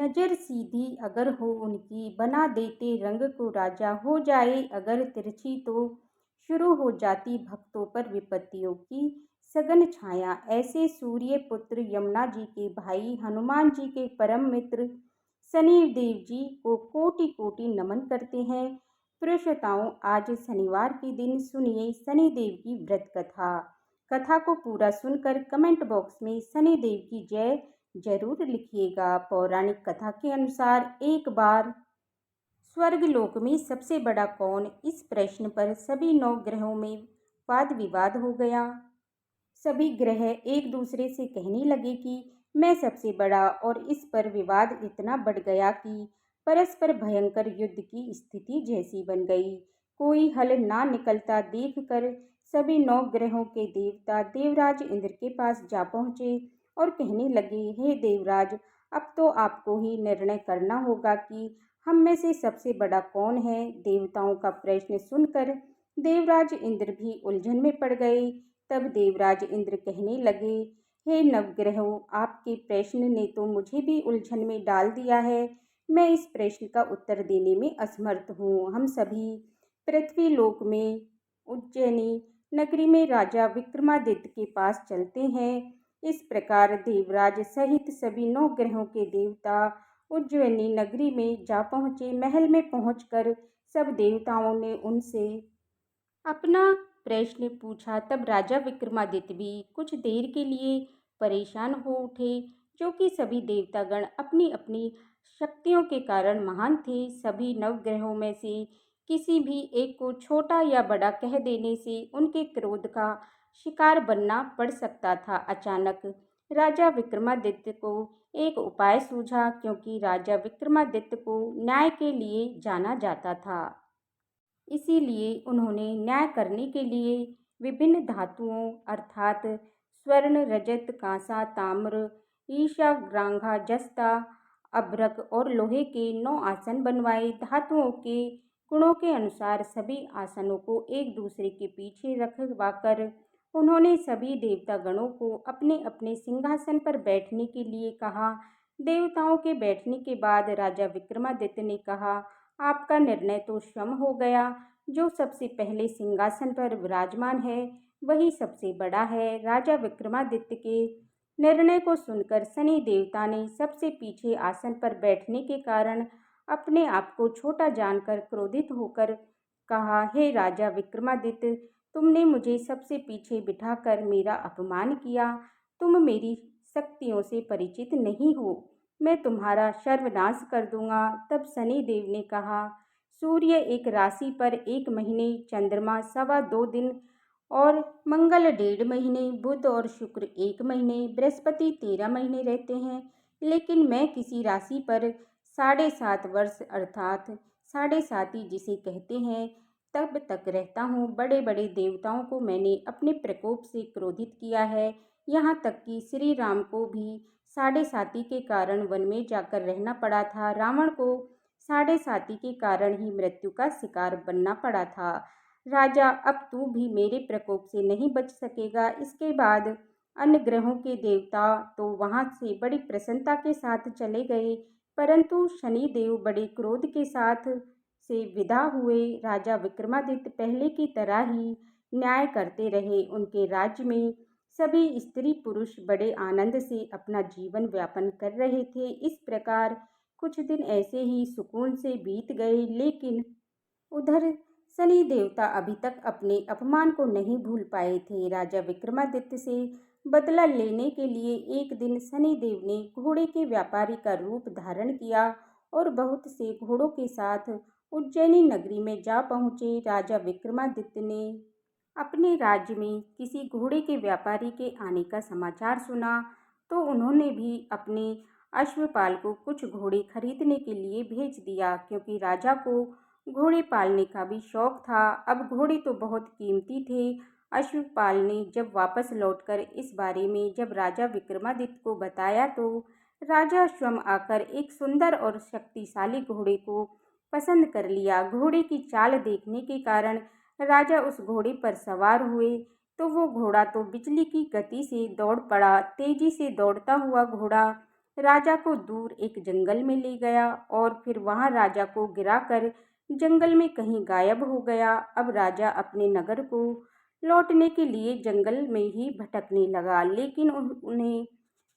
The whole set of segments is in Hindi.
नजर सीधी अगर हो उनकी, बना देते रंग को राजा। हो जाए अगर तिरछी तो शुरू हो जाती भक्तों पर विपत्तियों की सघन छाया। ऐसे सूर्य पुत्र यमुना जी के भाई, हनुमान जी के परम मित्र शनिदेव जी को कोटि कोटि नमन करते हैं। प्रियश्रोताओं, आज शनिवार के दिन सुनिए शनिदेव की व्रत कथा। कथा को पूरा सुनकर कमेंट बॉक्स में शनिदेव की जय जरूर लिखिएगा। पौराणिक कथा के अनुसार एक बार स्वर्गलोक में सबसे बड़ा कौन, इस प्रश्न पर सभी 9 ग्रहों में वाद विवाद हो गया। सभी ग्रह एक दूसरे से कहने लगे कि मैं सबसे बड़ा, और इस पर विवाद इतना बढ़ गया कि परस्पर भयंकर युद्ध की स्थिति जैसी बन गई। कोई हल ना निकलता देखकर सभी 9 ग्रहों के देवता देवराज इंद्र के पास जा पहुंचे और कहने लगे, हे देवराज, अब तो आपको ही निर्णय करना होगा कि हम में से सबसे बड़ा कौन है। देवताओं का प्रश्न सुनकर देवराज इंद्र भी उलझन में पड़ गए। तब देवराज इंद्र कहने लगे, हे नवग्रहों, आपके प्रश्न ने तो मुझे भी उलझन में डाल दिया है। मैं इस प्रश्न का उत्तर देने में असमर्थ हूँ। हम सभी पृथ्वी लोक में उज्जैनी नगरी में राजा विक्रमादित्य के पास चलते हैं। इस प्रकार देवराज सहित सभी 9 ग्रहों के देवता उज्जैनी नगरी में जा पहुँचे। महल में पहुंचकर सब देवताओं ने उनसे अपना प्रश्न पूछा। तब राजा विक्रमादित्य भी कुछ देर के लिए परेशान हो उठे, जो कि सभी देवतागण अपनी अपनी शक्तियों के कारण महान थे। सभी 9 ग्रहों में से किसी भी एक को छोटा या बड़ा कह देने से उनके क्रोध का शिकार बनना पड़ सकता था। अचानक राजा विक्रमादित्य को एक उपाय सूझा, क्योंकि राजा विक्रमादित्य को न्याय के लिए जाना जाता था। इसीलिए उन्होंने न्याय करने के लिए विभिन्न धातुओं अर्थात स्वर्ण, रजत, कांसा, ताम्र, ईशा, ग्रांघा, जस्ता, अभ्रक और लोहे के 9 आसन बनवाए। धातुओं के गुणों के अनुसार सभी आसनों को एक दूसरे के पीछे रखवाकर उन्होंने सभी देवतागणों को अपने अपने सिंहासन पर बैठने के लिए कहा। देवताओं के बैठने के बाद राजा विक्रमादित्य ने कहा, आपका निर्णय तो क्षम हो गया। जो सबसे पहले सिंहासन पर विराजमान है वही सबसे बड़ा है। राजा विक्रमादित्य के निर्णय को सुनकर शनि देवता ने सबसे पीछे आसन पर बैठने के कारण अपने आप को छोटा जानकर क्रोधित होकर कहा, हे राजा विक्रमादित्य, तुमने मुझे सबसे पीछे बिठाकर मेरा अपमान किया। तुम मेरी शक्तियों से परिचित नहीं हो, मैं तुम्हारा सर्वनाश कर दूंगा। तब शनि देव ने कहा, सूर्य एक राशि पर 1 महीने, चंद्रमा 2.25 दिन और मंगल 1.5 महीने, बुध और शुक्र 1 महीने, बृहस्पति 13 महीने रहते हैं। लेकिन मैं किसी राशि पर 7.5 वर्ष अर्थात 7.5 जिसे कहते हैं तब तक रहता हूँ। बड़े बड़े देवताओं को मैंने अपने प्रकोप से क्रोधित किया है। यहाँ तक कि श्री राम को भी 7.5 के कारण वन में जाकर रहना पड़ा था। रावण को 7.5 के कारण ही मृत्यु का शिकार बनना पड़ा था। राजा, अब तू भी मेरे प्रकोप से नहीं बच सकेगा। इसके बाद अन्य ग्रहों के देवता तो वहां से बड़ी प्रसन्नता के साथ चले गए, परंतु शनिदेव बड़े क्रोध के साथ से विदा हुए। राजा विक्रमादित्य पहले की तरह ही न्याय करते रहे। उनके राज्य में सभी स्त्री पुरुष बड़े आनंद से अपना जीवन व्यापन कर रहे थे। इस प्रकार कुछ दिन ऐसे ही सुकून से बीत गए। लेकिन उधर शनि देवता अभी तक अपने अपमान को नहीं भूल पाए थे। राजा विक्रमादित्य से बदला लेने के लिए एक दिन शनि देव ने घोड़े के व्यापारी का रूप धारण किया और बहुत से घोड़ों के साथ उज्जैनी नगरी में जा पहुंचे। राजा विक्रमादित्य ने अपने राज्य में किसी घोड़े के व्यापारी के आने का समाचार सुना तो उन्होंने भी अपने अश्वपाल को कुछ घोड़े खरीदने के लिए भेज दिया, क्योंकि राजा को घोड़े पालने का भी शौक था। अब घोड़े तो बहुत कीमती थे। अश्वपाल ने जब वापस लौटकर इस बारे में जब राजा विक्रमादित्य को बताया तो राजा स्वयं आकर एक सुंदर और शक्तिशाली घोड़े को पसंद कर लिया। घोड़े की चाल देखने के कारण राजा उस घोड़े पर सवार हुए तो वो घोड़ा तो बिजली की गति से दौड़ पड़ा। तेजी से दौड़ता हुआ घोड़ा राजा को दूर एक जंगल में ले गया और फिर वहां राजा को गिराकर जंगल में कहीं गायब हो गया। अब राजा अपने नगर को लौटने के लिए जंगल में ही भटकने लगा, लेकिन उन्हें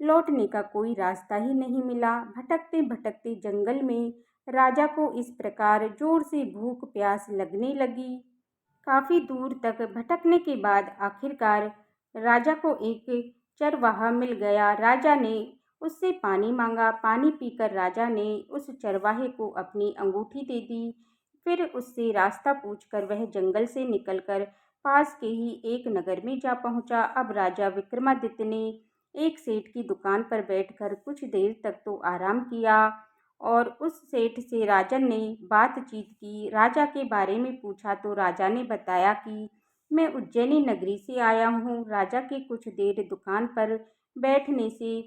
लौटने का कोई रास्ता ही नहीं मिला। भटकते भटकते जंगल में राजा को इस प्रकार जोर से भूख प्यास लगने लगी। काफी दूर तक भटकने के बाद आखिरकार राजा को एक चरवाहा मिल गया। राजा ने उससे पानी मांगा। पानी पीकर राजा ने उस चरवाहे को अपनी अंगूठी दे दी। फिर उससे रास्ता पूछकर वह जंगल से निकलकर पास के ही एक नगर में जा पहुंचा। अब राजा विक्रमादित्य ने एक सेठ की दुकान पर बैठकर कुछ देर तक तो आराम किया और उस सेठ से राजन ने बातचीत की। राजा के बारे में पूछा तो राजा ने बताया कि मैं उज्जैनी नगरी से आया हूँ। राजा के कुछ देर दुकान पर बैठने से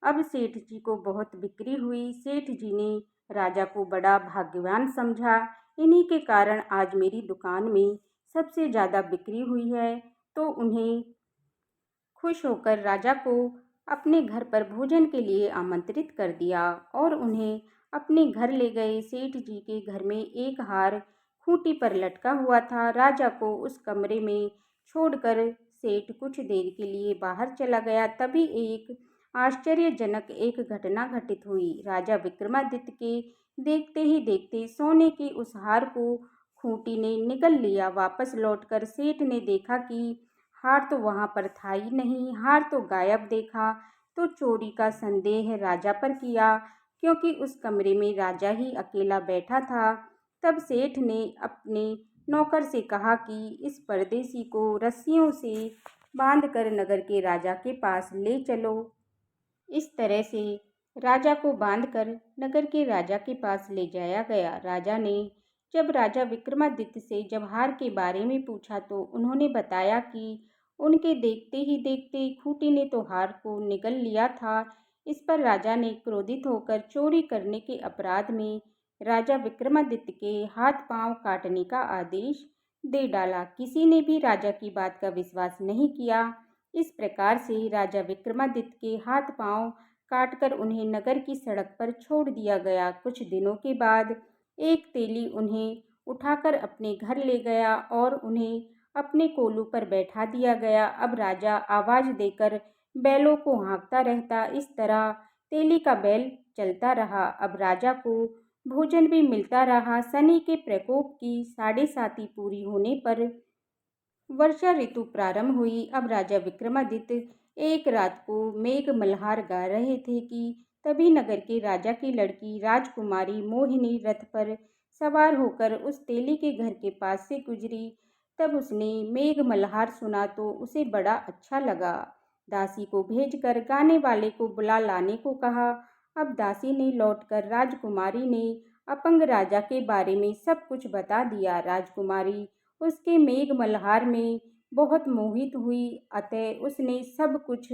अब सेठ जी को बहुत बिक्री हुई। सेठ जी ने राजा को बड़ा भाग्यवान समझा। इन्हीं के कारण आज मेरी दुकान में सबसे ज़्यादा बिक्री हुई है। तो उन्हें खुश होकर राजा को अपने घर पर भोजन के लिए आमंत्रित कर दिया और उन्हें अपने घर ले गए। सेठ जी के घर में एक हार खूंटी पर लटका हुआ था। राजा को उस कमरे में छोड़कर सेठ कुछ देर के लिए बाहर चला गया। तभी एक आश्चर्यजनक एक घटना घटित हुई। राजा विक्रमादित्य के देखते ही देखते सोने के उस हार को खूंटी ने निगल लिया। वापस लौटकर सेठ ने देखा कि हार तो वहां पर था ही नहीं, हार तो गायब देखा। तो चोरी का संदेह राजा पर किया, क्योंकि उस कमरे में राजा ही अकेला बैठा था। तब सेठ ने अपने नौकर से कहा कि इस परदेसी को रस्सियों से बांधकर नगर के राजा के पास ले चलो। इस तरह से राजा को बांधकर नगर के राजा के पास ले जाया गया। राजा ने जब राजा विक्रमादित्य से जब हार के बारे में पूछा तो उन्होंने बताया कि उनके देखते ही देखते खूंटी ने तो हार को निगल लिया था। इस पर राजा ने क्रोधित होकर चोरी करने के अपराध में राजा विक्रमादित्य के हाथ पांव काटने का आदेश दे डाला। किसी ने भी राजा की बात का विश्वास नहीं किया। इस प्रकार से राजा विक्रमादित्य के हाथ पांव काटकर उन्हें नगर की सड़क पर छोड़ दिया गया। कुछ दिनों के बाद एक तेली उन्हें उठाकर अपने घर ले गया और उन्हें अपने कोलू पर बैठा दिया गया। अब राजा आवाज देकर बैलों को हाँकता रहता। इस तरह तेली का बैल चलता रहा। अब राजा को भोजन भी मिलता रहा। शनि के प्रकोप की 7.5 पूरी होने पर वर्षा ऋतु प्रारंभ हुई। अब राजा विक्रमादित्य एक रात को मेघ मल्हार गा रहे थे कि तभी नगर के राजा की लड़की राजकुमारी मोहिनी रथ पर सवार होकर उस तेली के घर के पास से गुजरी। तब उसने मेघ मल्हार सुना तो उसे बड़ा अच्छा लगा। दासी को भेजकर गाने वाले को बुला लाने को कहा। अब दासी ने लौटकर राजकुमारी ने अपंग राजा के बारे में सब कुछ बता दिया। राजकुमारी उसके मेघ मल्हार में बहुत मोहित हुई, अतः उसने सब कुछ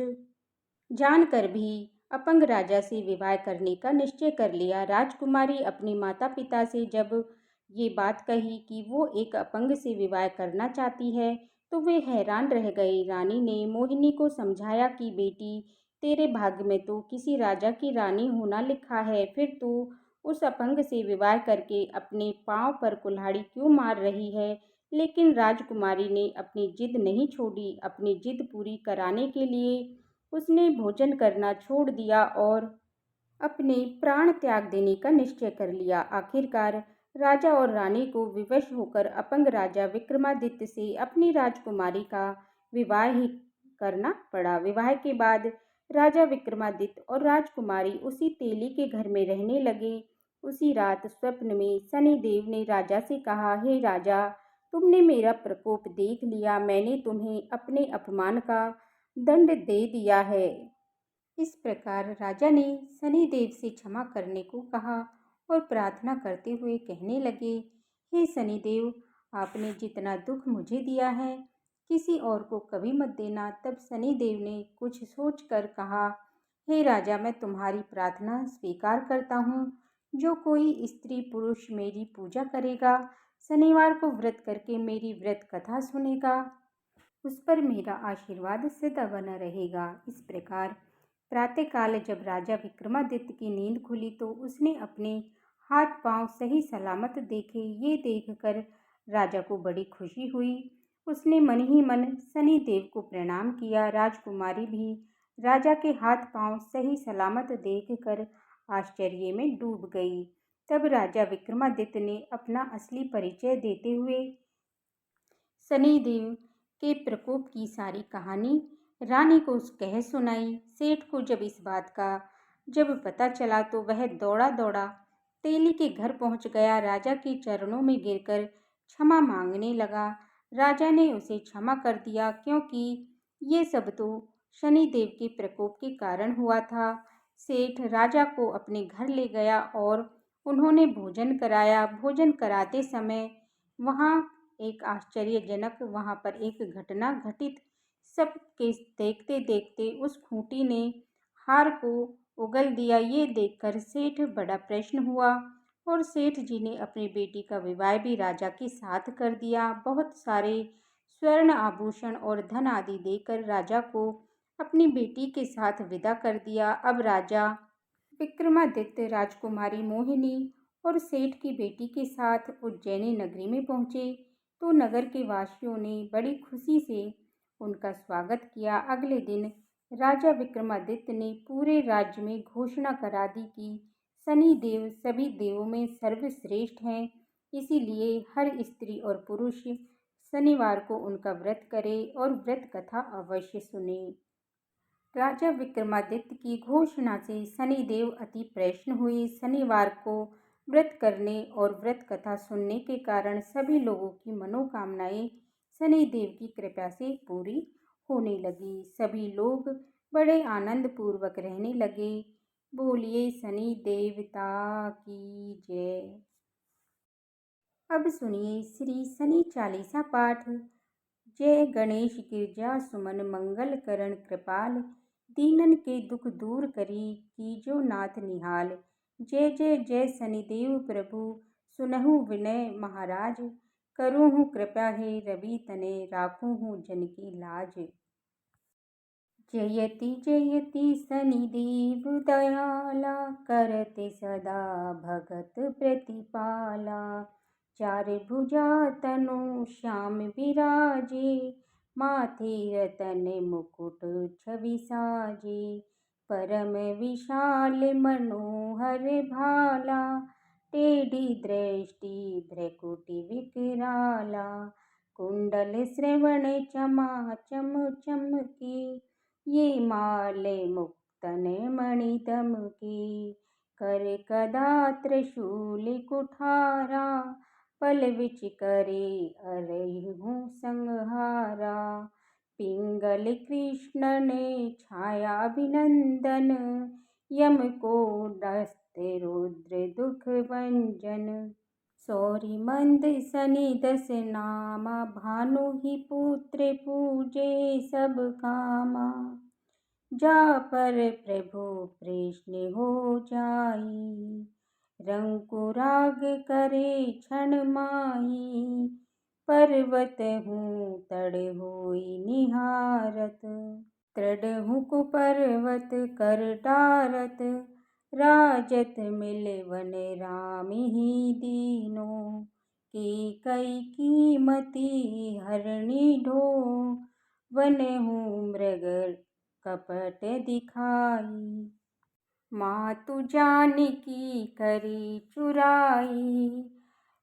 जानकर भी अपंग राजा से विवाह करने का निश्चय कर लिया। राजकुमारी अपने माता पिता से जब ये बात कही कि वो एक अपंग से विवाह करना चाहती है तो वे हैरान रह गए। रानी ने मोहिनी को समझाया कि बेटी, तेरे भाग्य में तो किसी राजा की रानी होना लिखा है, फिर तू उस अपंग से विवाह करके अपने पांव पर कुल्हाड़ी क्यों मार रही है। लेकिन राजकुमारी ने अपनी जिद नहीं छोड़ी। अपनी जिद पूरी कराने के लिए उसने भोजन करना छोड़ दिया और अपने प्राण त्याग देने का निश्चय कर लिया। आखिरकार राजा और रानी को विवश होकर अपंग राजा विक्रमादित्य से अपनी राजकुमारी का विवाह ही करना पड़ा। विवाह के बाद राजा विक्रमादित्य और राजकुमारी उसी तेली के घर में रहने लगे। उसी रात स्वप्न में शनिदेव ने राजा से कहा, हे राजा, तुमने मेरा प्रकोप देख लिया। मैंने तुम्हें अपने अपमान का दंड दे दिया है। इस प्रकार राजा ने शनिदेव से क्षमा करने को कहा और प्रार्थना करते हुए कहने लगे, हे शनिदेव, आपने जितना दुख मुझे दिया है किसी और को कभी मत देना। तब शनिदेव ने कुछ सोचकर कहा, हे राजा, मैं तुम्हारी प्रार्थना स्वीकार करता हूँ। जो कोई स्त्री पुरुष मेरी पूजा करेगा, शनिवार को व्रत करके मेरी व्रत कथा सुनेगा, उस पर मेरा आशीर्वाद सदा बना रहेगा। इस प्रकार प्रातःकाल जब राजा विक्रमादित्य की नींद खुली तो उसने अपने हाथ पांव सही सलामत देखे। ये देखकर राजा को बड़ी खुशी हुई। उसने मन ही मन शनिदेव को प्रणाम किया। राजकुमारी भी राजा के हाथ पांव सही सलामत देखकर आश्चर्य में डूब गई। तब राजा विक्रमादित्य ने अपना असली परिचय देते हुए शनिदेव के प्रकोप की सारी कहानी रानी को कह सुनाई। सेठ को जब इस बात का पता चला तो वह दौड़ा दौड़ा तेली के घर पहुंच गया। राजा के चरणों में गिरकर क्षमा मांगने लगा। राजा ने उसे क्षमा कर दिया, क्योंकि ये सब तो शनिदेव के प्रकोप के कारण हुआ था। सेठ राजा को अपने घर ले गया और उन्होंने भोजन कराया। भोजन कराते समय वहाँ पर एक घटना घटित। सबके देखते देखते उस खूंटी ने हार को उगल दिया। ये देखकर सेठ बड़ा प्रसन्न हुआ और सेठ जी ने अपनी बेटी का विवाह भी राजा के साथ कर दिया। बहुत सारे स्वर्ण आभूषण और धन आदि देकर राजा को अपनी बेटी के साथ विदा कर दिया। अब राजा विक्रमादित्य राजकुमारी मोहिनी और सेठ की बेटी के साथ उज्जैनी नगरी में पहुंचे तो नगर के वासियों ने बड़ी खुशी से उनका स्वागत किया। अगले दिन राजा विक्रमादित्य ने पूरे राज्य में घोषणा करा दी कि शनिदेव सभी देवों में सर्वश्रेष्ठ हैं, इसीलिए हर स्त्री और पुरुष शनिवार को उनका व्रत करे और व्रत कथा अवश्य सुने। राजा विक्रमादित्य की घोषणा से शनिदेव अति प्रसन्न हुए। शनिवार को व्रत करने और व्रत कथा सुनने के कारण सभी लोगों की मनोकामनाएं शनिदेव की कृपा से पूरी होने लगी। सभी लोग बड़े आनंद पूर्वक रहने लगे। बोलिए शनि देवता की जय। अब सुनिए श्री शनि चालीसा पाठ। जय गणेश गिरजा सुमन मंगल करण कृपाल, दीनन के दुख दूर करी कीजो नाथ निहाल। जय जय जय शनिदेव प्रभु सुनहु विनय महाराज, करूँ कृपा हे रवि तने राखूँ जन की लाज। जयति जयति शनिदेव दयाला, करते सदा भगत प्रतिपाला। चार भुजा तनु श्याम विराजे, माथे रतन मुकुट छवि साजे। परम विशाल मनोहर भाला, टेढ़ी दृष्टि भ्रकुटि विकराला। कुंडल श्रवण चमा चम चमके, ये माल मुक्तन मणि दमके। कर गदा त्रिशूल कुठारा, पल विच करे अरहु संहारा। पिंगल कृष्ण ने छाया अभिनंदन, यम को दस्ते रुद्र दुख भंजन। सौरि मंद शनि दस नामा, भानु ही पुत्र पूजे सब कामा। जा पर प्रभु प्रसन्न हो जाई, रंकुराग करे क्षण माही। पर्वत हूँ तड़ होई निहारत, तृढ़ कुपर्वत कर डारत। राजत मिलवन राम ही दीनो, के कई कीमती हरणी ढो। वन हूँ मृग कपट दिखाई, मातु जानकी करी चुराई।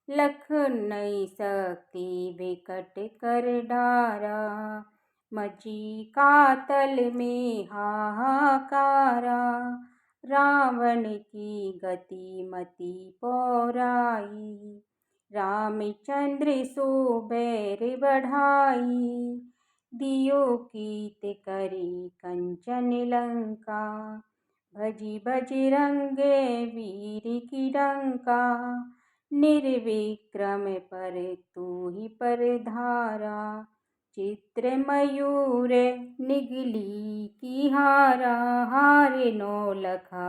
लखनई शक्ति विकट कर डारा, मची कातल में हाहाकारा। रावण की गति मति पौराई, रामचंद्र सो बैर बढ़ाई। दियो कीत करी कंचन लंका, भजी बजरंगे वीर की डंका। निर्विक्रम पर तू ही पर धारा, चित्र मयूर निगली की हारा। हारे नौ लखा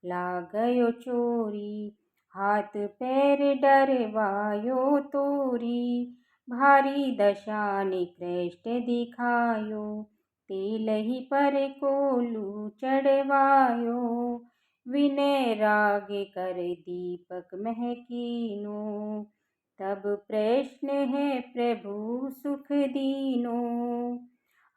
लागयो चोरी, हाथ पैर डरवायो तोरी। भारी दशा निकृष्ट दिखायो, तेलहि पर कोलू चढ़वायो, विनय राग कर दीपक महकीनो। तब प्रश्न है प्रभु सुख दीनो,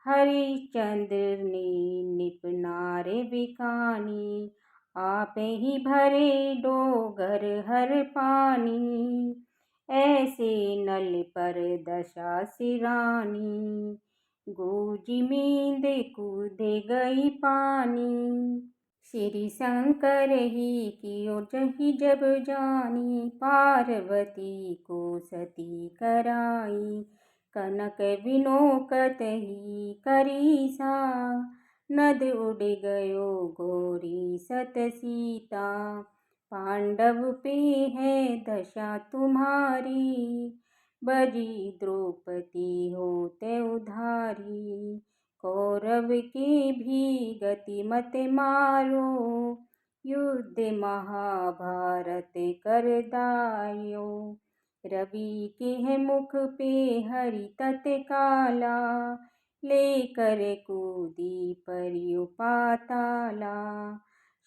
हरिश्चंद्र ने निपनार बिकानी, आप ही भरे डोगर हर पानी। ऐसे नल पर दशा सिरानी, गूंजी मींद कूदे गई पानी। श्री शंकर ही कियो जही जब जानी, पार्वती को सती कराई। कनक बिनोकत ही करीसा, नद उड़ गयो गोरी सत सीता। पांडव पे है दशा तुम्हारी, बजी द्रौपदी होते उधारी। कौरव के भी गति मत मारो, युद्ध महाभारत कर दायो। रवि के है मुख पे हरि तत्काला, लेकर कूदी परियो पाताला।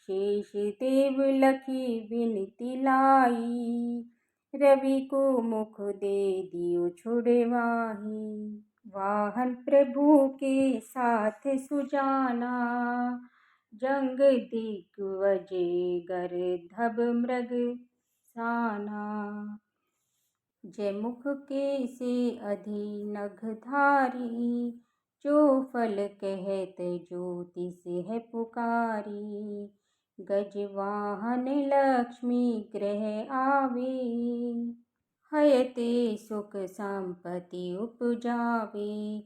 शेष देव लखी विनती लाई, रवि को मुख दे दियो छुड़वाही। वाहन प्रभु के साथ सुजाना, जंग दिग्वजे गर्दभ मृग साना। जयमुख के से अधिनघधारी, जो फल कहत ज्योतिष है पुकारी। गजवाहन लक्ष्मी ग्रह आवे, हयते सुख संपत्ति उपजावे।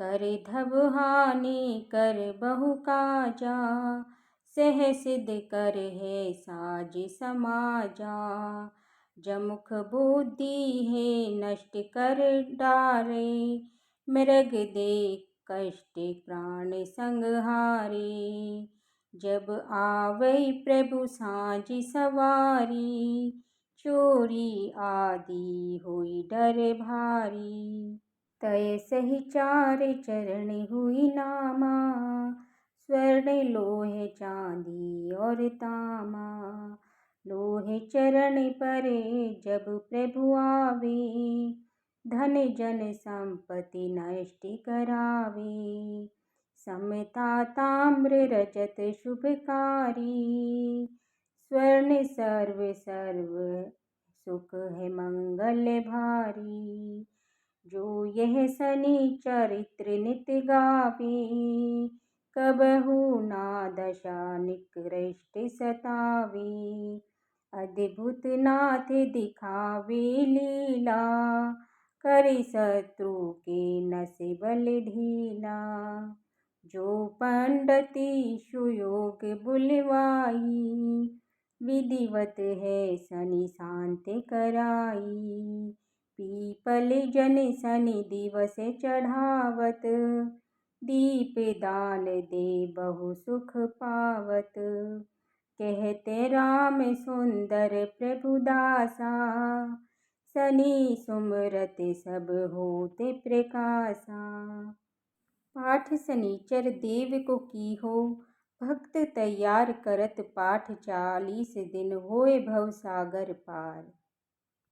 कर धब हानि कर बहु काजा, सह सिद्ध कर है साज समाजा। जमुख बुद्धि है नष्ट कर डारे, मृग दे कष्ट प्राण संहारे। जब आवै प्रभु साँझ सवारी, चोरी आदि हुई डर भारी। तय सही चार चरण हुई नामा, स्वर्ण लोह चांदी और तामा। लोह चरण पर जब प्रभु आवे, धन जन संपत्ति नष्ट करावे। समता ताम्र रजत शुभकारी, स्वर्ण सर्व सुख है मंगल भारी। जो यह शनि चरित्र नित गावे, कबहु ना दशा निकृष्ट सतावे। अद्भुत नाथ दिखावे लीला, करि शत्रु के नस बल ढीला। जो पंडिति सुयोग बुलवाई, विधिवत है शनि शांत कराई। पीपल जन शनि दिवस चढ़ावत, दीप दान दे बहु सुख पावत। कहते राम सुंदर प्रभु दासा, शनि सुमरत सब होते प्रकाशा। पाठ शनिचर देव को की हो, भक्त तैयार करत पाठ। 40 दिन होए भव सागर पार।